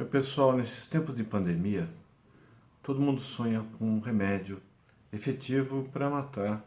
Oi, pessoal, nesses tempos de pandemia, todo mundo sonha com um remédio efetivo para matar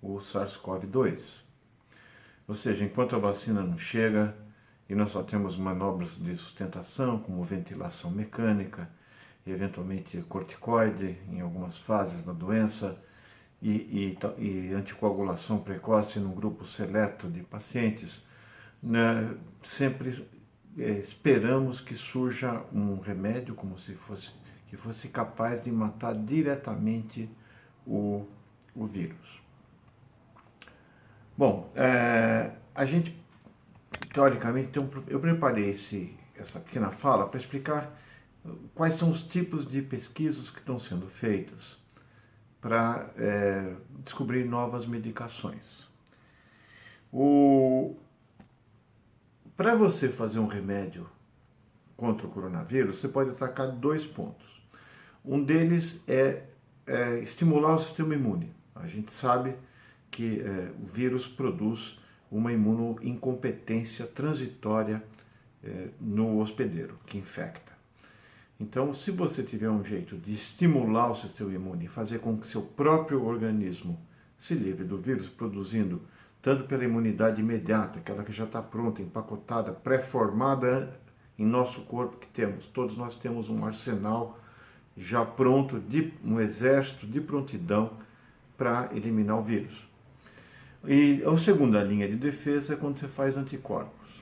o SARS-CoV-2. Ou seja, enquanto a vacina não chega e nós só temos manobras de sustentação, como ventilação mecânica e eventualmente corticoide em algumas fases da doença e anticoagulação precoce num grupo seleto de pacientes, né, sempre esperamos que surja um remédio como se fosse capaz de matar diretamente o, o vírus. Bom, a gente teoricamente eu preparei essa pequena fala para explicar quais são os tipos de pesquisas que estão sendo feitas para descobrir novas medicações. Para você fazer um remédio contra o coronavírus, você pode atacar dois pontos. Um deles é estimular o sistema imune. A gente sabe que o vírus produz uma imunoincompetência transitória no hospedeiro, que infecta. Então, se você tiver um jeito de estimular o sistema imune e fazer com que seu próprio organismo se livre do vírus, produzindo tanto pela imunidade imediata, aquela que já está pronta, empacotada, pré-formada em nosso corpo que temos. Todos nós temos um arsenal já pronto, um exército de prontidão para eliminar o vírus. E a segunda linha de defesa é quando você faz anticorpos.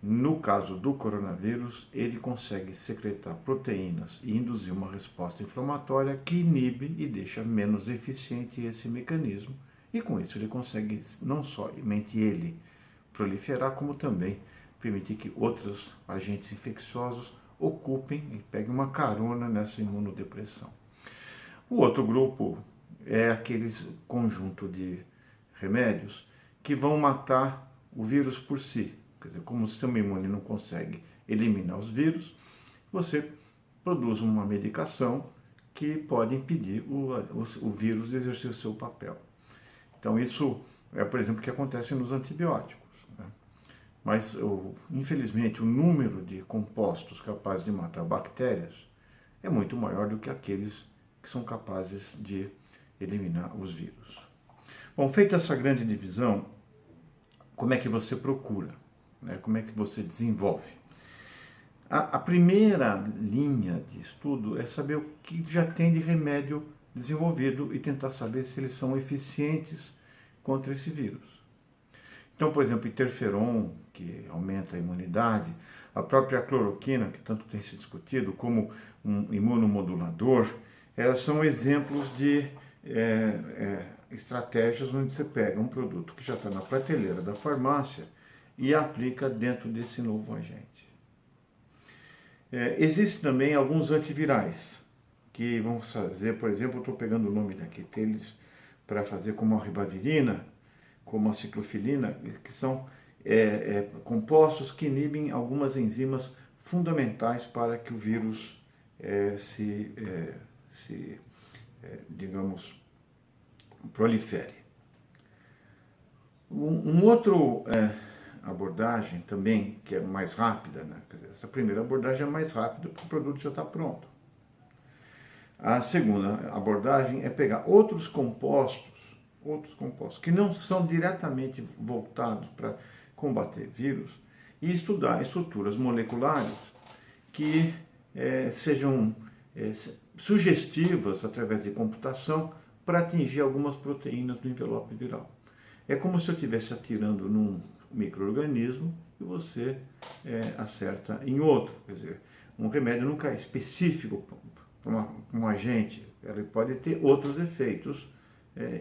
No caso do coronavírus, ele consegue secretar proteínas e induzir uma resposta inflamatória que inibe e deixa menos eficiente esse mecanismo. E com isso ele consegue não somente ele proliferar, como também permitir que outros agentes infecciosos ocupem e peguem uma carona nessa imunodepressão. O outro grupo é aqueles conjunto de remédios que vão matar o vírus por si. Quer dizer, como o sistema imune não consegue eliminar os vírus, você produz uma medicação que pode impedir o vírus de exercer o seu papel. Então isso é, por exemplo, o que acontece nos antibióticos. Né? Mas, infelizmente, o número de compostos capazes de matar bactérias é muito maior do que aqueles que são capazes de eliminar os vírus. Bom, feita essa grande divisão, como é que você procura? Né? Como é que você desenvolve? A primeira linha de estudo é saber o que já tem de remédio desenvolvido e tentar saber se eles são eficientes contra esse vírus. Então, por exemplo, interferon, que aumenta a imunidade, a própria cloroquina, que tanto tem se discutido, como um imunomodulador, elas são exemplos de estratégias onde você pega um produto que já está na prateleira da farmácia e aplica dentro desse novo agente. Existem também alguns antivirais, que vão fazer, por exemplo, eu estou pegando o nome daqui deles para fazer como a ribavirina, como a ciclofilina, que são compostos que inibem algumas enzimas fundamentais para que o vírus digamos, prolifere. Um outro abordagem também, que é mais rápida, né? Quer dizer, essa primeira abordagem é mais rápida porque o produto já está pronto. A segunda abordagem é pegar outros compostos que não são diretamente voltados para combater vírus e estudar estruturas moleculares que sejam sugestivas através de computação para atingir algumas proteínas do envelope viral. É como se eu estivesse atirando num micro-organismo e você acerta em outro. Quer dizer, um remédio nunca é específico para um agente, ele pode ter outros efeitos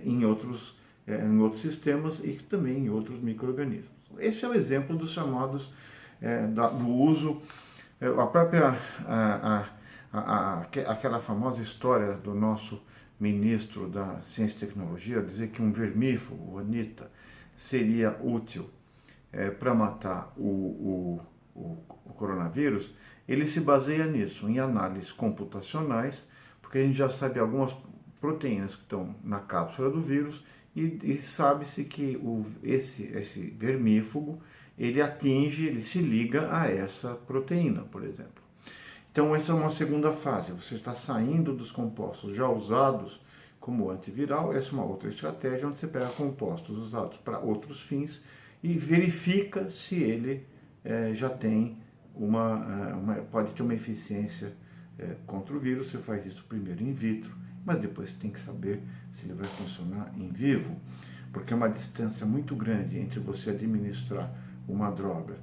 em outros sistemas e também em outros micro-organismos. Esse é o exemplo dos chamados, do uso, aquela famosa história do nosso ministro da Ciência e Tecnologia, dizer que um vermífugo, o Anita, seria útil para matar o coronavírus. Ele se baseia nisso, em análises computacionais, porque a gente já sabe algumas proteínas que estão na cápsula do vírus e sabe-se que esse vermífugo, ele se liga a essa proteína, por exemplo. Então essa é uma segunda fase, você está saindo dos compostos já usados como antiviral, essa é uma outra estratégia onde você pega compostos usados para outros fins e verifica se ele já tem pode ter uma eficiência contra o vírus. Você faz isso primeiro in vitro, mas depois você tem que saber se ele vai funcionar em vivo, porque é uma distância muito grande entre você administrar uma droga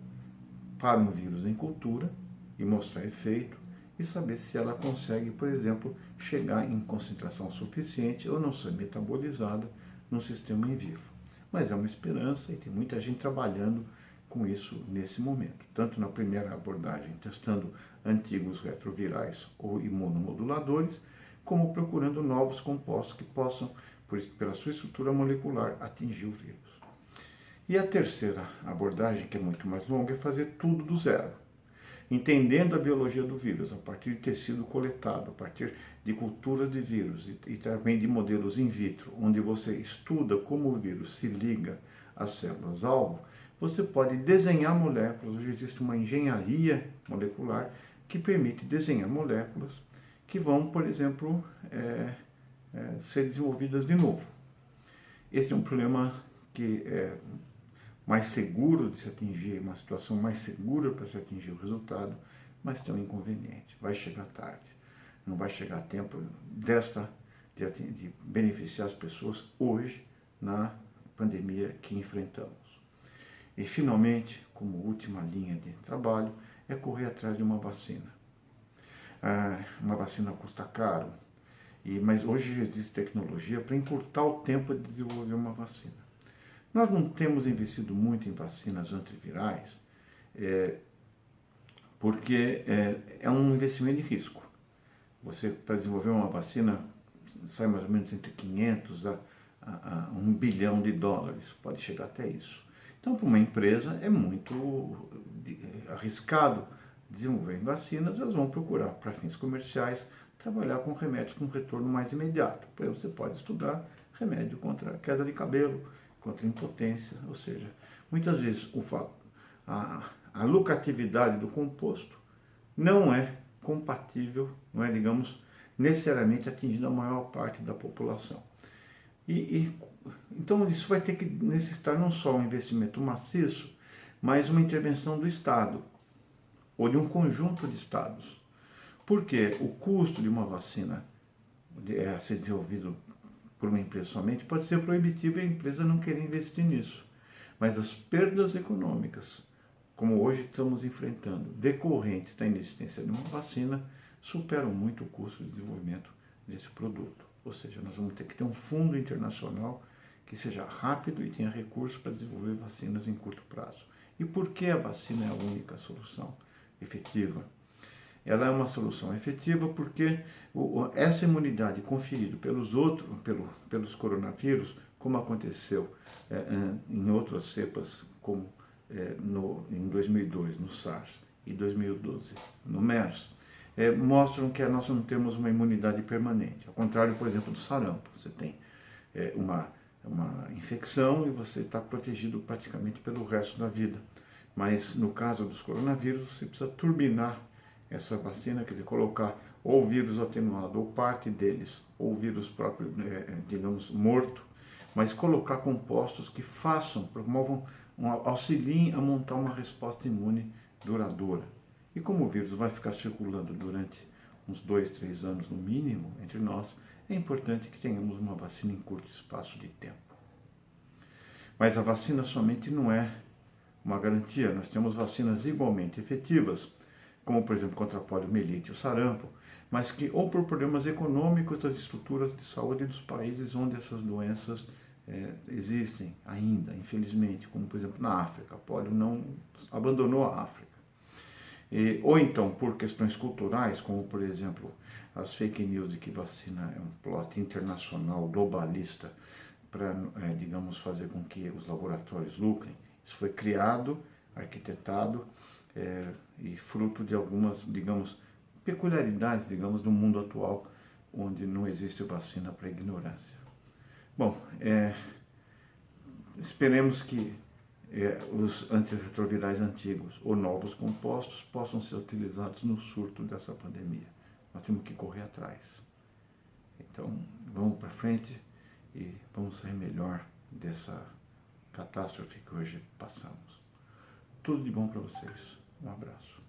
para um vírus em cultura e mostrar efeito e saber se ela consegue, por exemplo, chegar em concentração suficiente ou não ser metabolizada no sistema em vivo. Mas é uma esperança e tem muita gente trabalhando com isso nesse momento, tanto na primeira abordagem, testando antigos retrovirais ou imunomoduladores, como procurando novos compostos que possam, pela sua estrutura molecular, atingir o vírus. E a terceira abordagem, que é muito mais longa, é fazer tudo do zero, entendendo a biologia do vírus, a partir de tecido coletado, a partir de culturas de vírus e também de modelos in vitro, onde você estuda como o vírus se liga às células-alvo. Você pode desenhar moléculas. Hoje existe uma engenharia molecular que permite desenhar moléculas que vão, por exemplo, ser desenvolvidas de novo. Esse é um problema que é mais seguro de se atingir, uma situação mais segura para se atingir o resultado, mas tem um inconveniente, vai chegar tarde, não vai chegar a tempo de beneficiar as pessoas hoje na pandemia que enfrentamos. E finalmente, como última linha de trabalho, é correr atrás de uma vacina. Uma vacina custa caro, mas hoje existe tecnologia para encurtar o tempo de desenvolver uma vacina. Nós não temos investido muito em vacinas antivirais, porque é um investimento de risco. Você, para desenvolver uma vacina, sai mais ou menos entre 500 a 1 bilhão de dólares, pode chegar até isso. Então, para uma empresa é muito arriscado desenvolver vacinas. Elas vão procurar, para fins comerciais, trabalhar com remédios com retorno mais imediato. Por exemplo, você pode estudar remédio contra queda de cabelo, contra impotência, ou seja, muitas vezes a lucratividade do composto não é compatível, não é, digamos, necessariamente atingindo a maior parte da população. Então isso vai ter que necessitar não só um investimento maciço, mas uma intervenção do Estado, ou de um conjunto de Estados. Porque o custo de uma vacina a ser desenvolvido por uma empresa somente pode ser proibitivo e a empresa não querer investir nisso. Mas as perdas econômicas, como hoje estamos enfrentando, decorrentes da inexistência de uma vacina, superam muito o custo de desenvolvimento desse produto. Ou seja, nós vamos ter que ter um fundo internacional que seja rápido e tenha recursos para desenvolver vacinas em curto prazo. E por que a vacina é a única solução efetiva? Ela é uma solução efetiva porque essa imunidade conferida pelos coronavírus, como aconteceu em outras cepas, como em 2002 no SARS e 2012 no MERS, mostram que nós não temos uma imunidade permanente. Ao contrário, por exemplo, do sarampo. Você tem uma infecção e você está protegido praticamente pelo resto da vida. Mas no caso dos coronavírus, você precisa turbinar essa vacina, quer dizer, colocar ou vírus atenuado, ou parte deles, ou vírus próprio, digamos, morto, mas colocar compostos que promovam, auxiliem a montar uma resposta imune duradoura. E como o vírus vai ficar circulando durante uns 2, 3 anos no mínimo entre nós, é importante que tenhamos uma vacina em curto espaço de tempo. Mas a vacina somente não é uma garantia. Nós temos vacinas igualmente efetivas, como por exemplo contra a poliomielite e o sarampo, mas que ou por problemas econômicos das estruturas de saúde dos países onde essas doenças existem ainda, infelizmente, como por exemplo na África. A polio não abandonou a África. Ou então por questões culturais, como por exemplo as fake news de que vacina é um plot internacional globalista para, digamos, fazer com que os laboratórios lucrem. Isso foi criado, arquitetado e fruto de algumas, digamos, peculiaridades, digamos, do mundo atual, onde não existe vacina para a ignorância. Bom, esperemos que os antirretrovirais antigos ou novos compostos possam ser utilizados no surto dessa pandemia. Nós temos que correr atrás. Então, vamos para frente e vamos sair melhor dessa catástrofe que hoje passamos. Tudo de bom para vocês. Um abraço.